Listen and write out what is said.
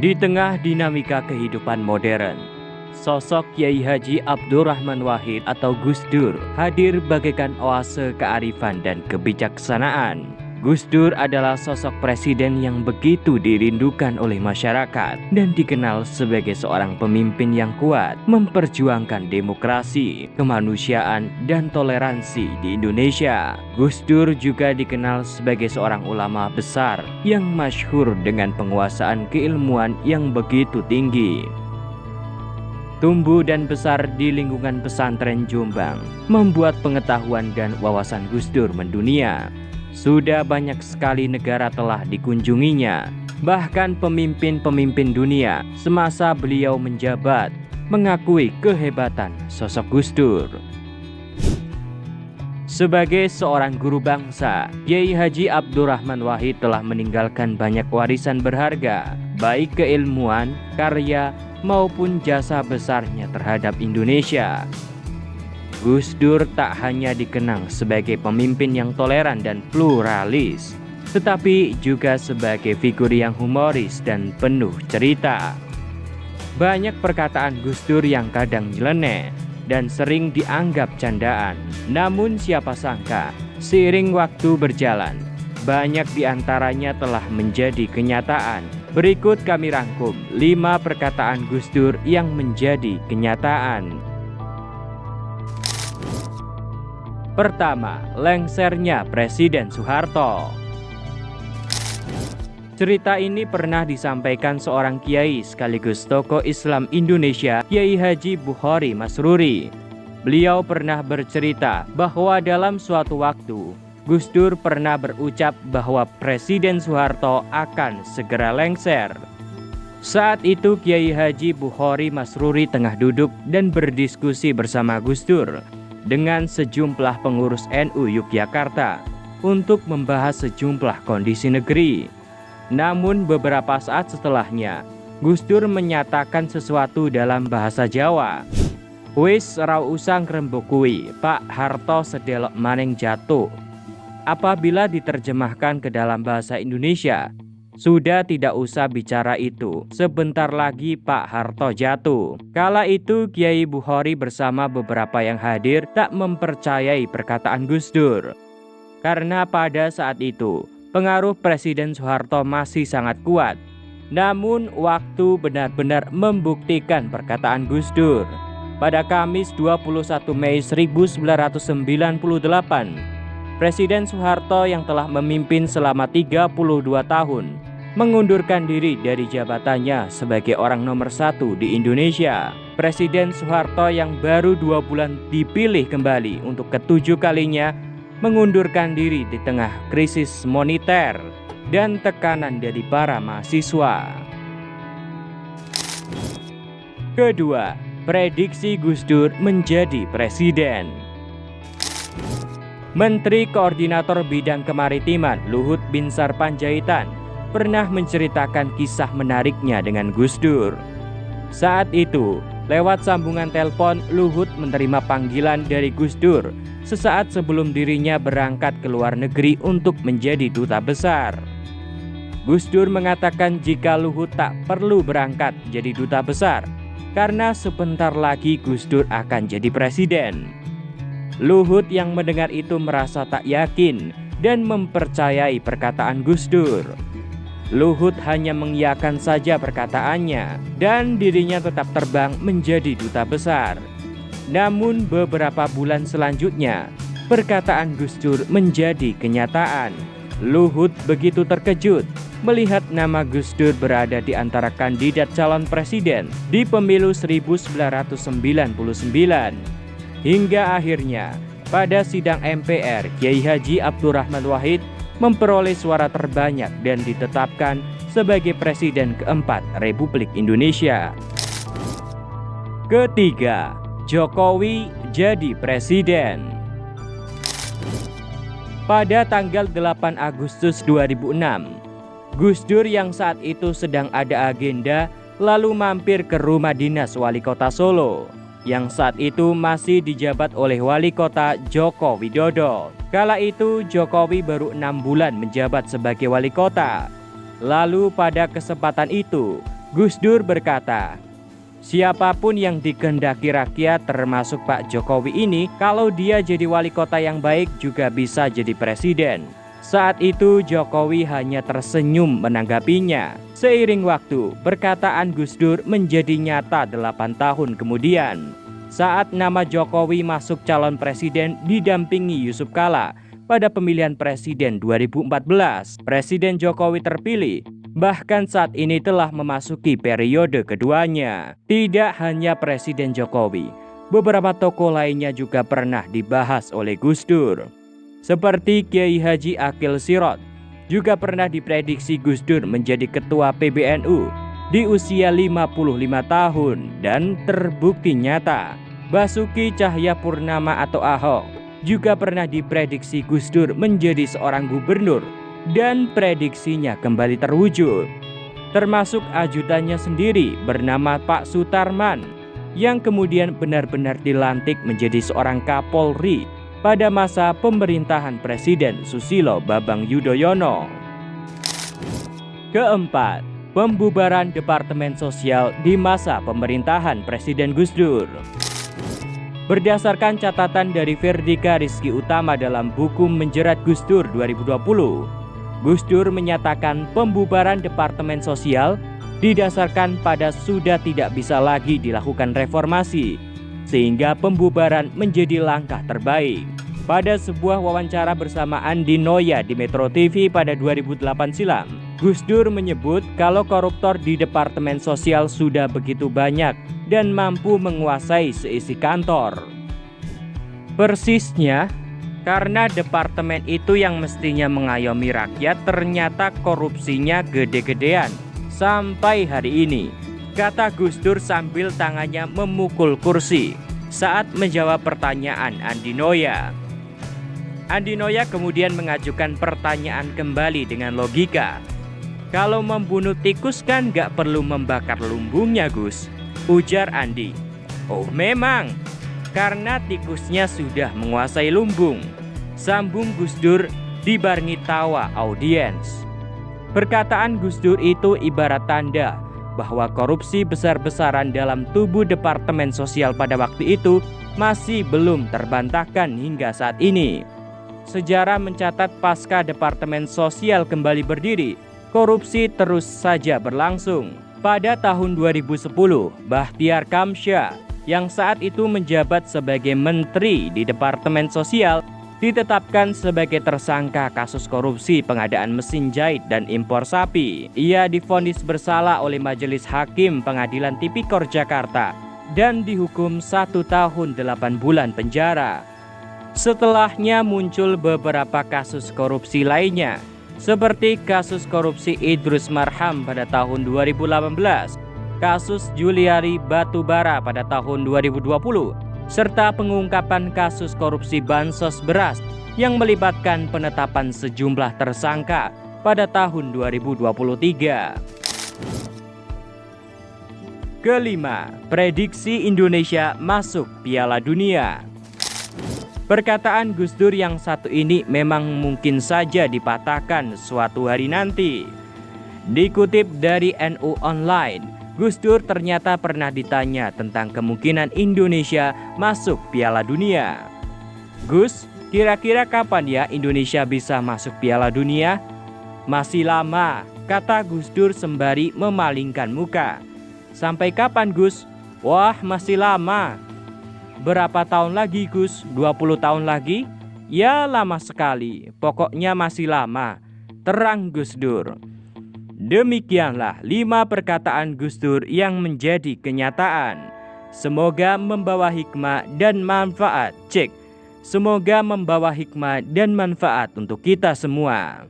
Di tengah dinamika kehidupan modern, sosok Kiai Haji Abdurrahman Wahid atau Gus Dur hadir bagaikan oase kearifan dan kebijaksanaan. Gus Dur adalah sosok presiden yang begitu dirindukan oleh masyarakat dan dikenal sebagai seorang pemimpin yang kuat memperjuangkan demokrasi, kemanusiaan, dan toleransi di Indonesia. Gus Dur juga dikenal sebagai seorang ulama besar yang masyhur dengan penguasaan keilmuan yang begitu tinggi. Tumbuh dan besar di lingkungan pesantren Jombang membuat pengetahuan dan wawasan Gus Dur mendunia. Sudah banyak sekali negara telah dikunjunginya, bahkan pemimpin-pemimpin dunia semasa beliau menjabat mengakui kehebatan sosok Gus Dur. Sebagai seorang guru bangsa, Kiai Haji Abdurrahman Wahid telah meninggalkan banyak warisan berharga, baik keilmuan, karya, maupun jasa besarnya terhadap Indonesia. Gus Dur tak hanya dikenang sebagai pemimpin yang toleran dan pluralis, tetapi juga sebagai figur yang humoris dan penuh cerita. Banyak perkataan Gus Dur yang kadang nyeleneh dan sering dianggap candaan. Namun siapa sangka, seiring waktu berjalan, banyak diantaranya telah menjadi kenyataan. Berikut kami rangkum 5 perkataan Gus Dur yang menjadi kenyataan. Pertama, lengsernya Presiden Soeharto. Cerita ini pernah disampaikan seorang kiai sekaligus tokoh Islam Indonesia, Kiai Haji Bukhari Masruri. Beliau pernah bercerita bahwa dalam suatu waktu, Gus Dur pernah berucap bahwa Presiden Soeharto akan segera lengser. Saat itu Kiai Haji Bukhari Masruri tengah duduk dan berdiskusi bersama Gus Dur dengan sejumlah pengurus NU Yogyakarta untuk membahas sejumlah kondisi negeri. Namun beberapa saat setelahnya, Gus Dur menyatakan sesuatu dalam bahasa Jawa. Wis rau usang rembug kuwi, Pak Harto sedelok maning jatuh. Apabila diterjemahkan ke dalam bahasa Indonesia, sudah tidak usah bicara itu, sebentar lagi Pak Harto jatuh. Kala itu Kiai Bukhari bersama beberapa yang hadir tak mempercayai perkataan Gus Dur. Karena pada saat itu, pengaruh Presiden Soeharto masih sangat kuat. Namun waktu benar-benar membuktikan perkataan Gus Dur. Pada Kamis 21 Mei 1998, Presiden Soeharto yang telah memimpin selama 32 tahun mengundurkan diri dari jabatannya sebagai orang nomor 1 di Indonesia. Presiden Soeharto yang baru 2 bulan dipilih kembali untuk ke-7 kalinya mengundurkan diri di tengah krisis moneter dan tekanan dari para mahasiswa. Kedua, prediksi Gus Dur menjadi presiden. Menteri Koordinator Bidang Kemaritiman Luhut Binsar Panjaitan pernah menceritakan kisah menariknya dengan Gus Dur. Saat itu, lewat sambungan telepon, Luhut menerima panggilan dari Gus Dur sesaat sebelum dirinya berangkat ke luar negeri untuk menjadi duta besar. Gus Dur mengatakan jika Luhut tak perlu berangkat jadi duta besar, karena sebentar lagi Gus Dur akan jadi presiden. Luhut yang mendengar itu merasa tak yakin dan mempercayai perkataan Gus Dur. Luhut hanya mengiyakan saja perkataannya dan dirinya tetap terbang menjadi duta besar. Namun beberapa bulan selanjutnya, perkataan Gus Dur menjadi kenyataan. Luhut begitu terkejut melihat nama Gus Dur berada di antara kandidat calon presiden di pemilu 1999. Hingga akhirnya pada sidang MPR, Kiai Haji Abdurrahman Wahid memperoleh suara terbanyak dan ditetapkan sebagai Presiden keempat Republik Indonesia. Ketiga, Jokowi jadi presiden. Pada tanggal 8 Agustus 2006, Gus Dur yang saat itu sedang ada agenda lalu mampir ke rumah dinas wali kota Solo yang saat itu masih dijabat oleh wali kota Joko Widodo. Kala itu Jokowi baru 6 bulan menjabat sebagai wali kota. Lalu pada kesempatan itu, Gus Dur berkata, "Siapapun yang dikehendaki rakyat termasuk Pak Jokowi ini, kalau dia jadi wali kota yang baik juga bisa jadi presiden." Saat itu Jokowi hanya tersenyum menanggapinya. Seiring waktu, perkataan Gus Dur menjadi nyata 8 tahun kemudian. Saat nama Jokowi masuk calon presiden didampingi Yusuf Kala pada pemilihan presiden 2014, Presiden Jokowi terpilih. Bahkan saat ini telah memasuki periode keduanya. Tidak hanya Presiden Jokowi, beberapa tokoh lainnya juga pernah dibahas oleh Gus Dur. Seperti Kiai Haji Akil Sirot, juga pernah diprediksi Gus Dur menjadi ketua PBNU di usia 55 tahun dan terbukti nyata. Basuki Cahayapurnama atau Ahok juga pernah diprediksi Gus Dur menjadi seorang gubernur dan prediksinya kembali terwujud. Termasuk ajudannya sendiri bernama Pak Sutarman yang kemudian benar-benar dilantik menjadi seorang Kapolri pada masa pemerintahan Presiden Susilo Bambang Yudhoyono. Keempat, pembubaran Departemen Sosial di masa pemerintahan Presiden Gus Dur. Berdasarkan catatan dari Verdika Rizky Utama dalam buku Menjerat Gus Dur 2020, Gus Dur menyatakan pembubaran Departemen Sosial didasarkan pada sudah tidak bisa lagi dilakukan reformasi, sehingga pembubaran menjadi langkah terbaik. Pada sebuah wawancara bersama Andi Noya di Metro TV pada 2008 silam, Gus Dur menyebut kalau koruptor di Departemen Sosial sudah begitu banyak dan mampu menguasai seisi kantor. Persisnya, karena departemen itu yang mestinya mengayomi rakyat ternyata korupsinya gede-gedean sampai hari ini, kata Gus Dur sambil tangannya memukul kursi saat menjawab pertanyaan Andi Noya. Andi Noya kemudian mengajukan pertanyaan kembali dengan logika. "Kalau membunuh tikus kan gak perlu membakar lumbungnya, Gus," ujar Andi. "Oh memang, karena tikusnya sudah menguasai lumbung," sambung Gus Dur dibarengi tawa audiens. Perkataan Gus Dur itu ibarat tanda bahwa korupsi besar-besaran dalam tubuh Departemen Sosial pada waktu itu masih belum terbantahkan hingga saat ini. Sejarah mencatat pasca Departemen Sosial kembali berdiri, korupsi terus saja berlangsung. Pada tahun 2010, Bahtiar Kamsyah yang saat itu menjabat sebagai menteri di Departemen Sosial ditetapkan sebagai tersangka kasus korupsi pengadaan mesin jahit dan impor sapi. Ia divonis bersalah oleh Majelis Hakim Pengadilan Tipikor Jakarta dan dihukum 1 tahun 8 bulan penjara. Setelahnya muncul beberapa kasus korupsi lainnya, seperti kasus korupsi Idrus Marham pada tahun 2018, kasus Juliari Batubara pada tahun 2020, serta pengungkapan kasus korupsi bansos beras yang melibatkan penetapan sejumlah tersangka pada tahun 2023. Kelima, prediksi Indonesia masuk Piala Dunia. Perkataan Gus Dur yang satu ini memang mungkin saja dipatahkan suatu hari nanti. Dikutip dari NU Online, Gus Dur ternyata pernah ditanya tentang kemungkinan Indonesia masuk Piala Dunia. "Gus, kira-kira kapan ya Indonesia bisa masuk Piala Dunia?" "Masih lama," kata Gus Dur sembari memalingkan muka. "Sampai kapan, Gus?" "Wah, masih lama." "Berapa tahun lagi, Gus? 20 tahun lagi?" "Ya, lama sekali. Pokoknya masih lama," terang Gus Dur. Demikianlah 5 perkataan Gus Dur yang menjadi kenyataan. Semoga membawa hikmah dan manfaat. Semoga membawa hikmah dan manfaat untuk kita semua.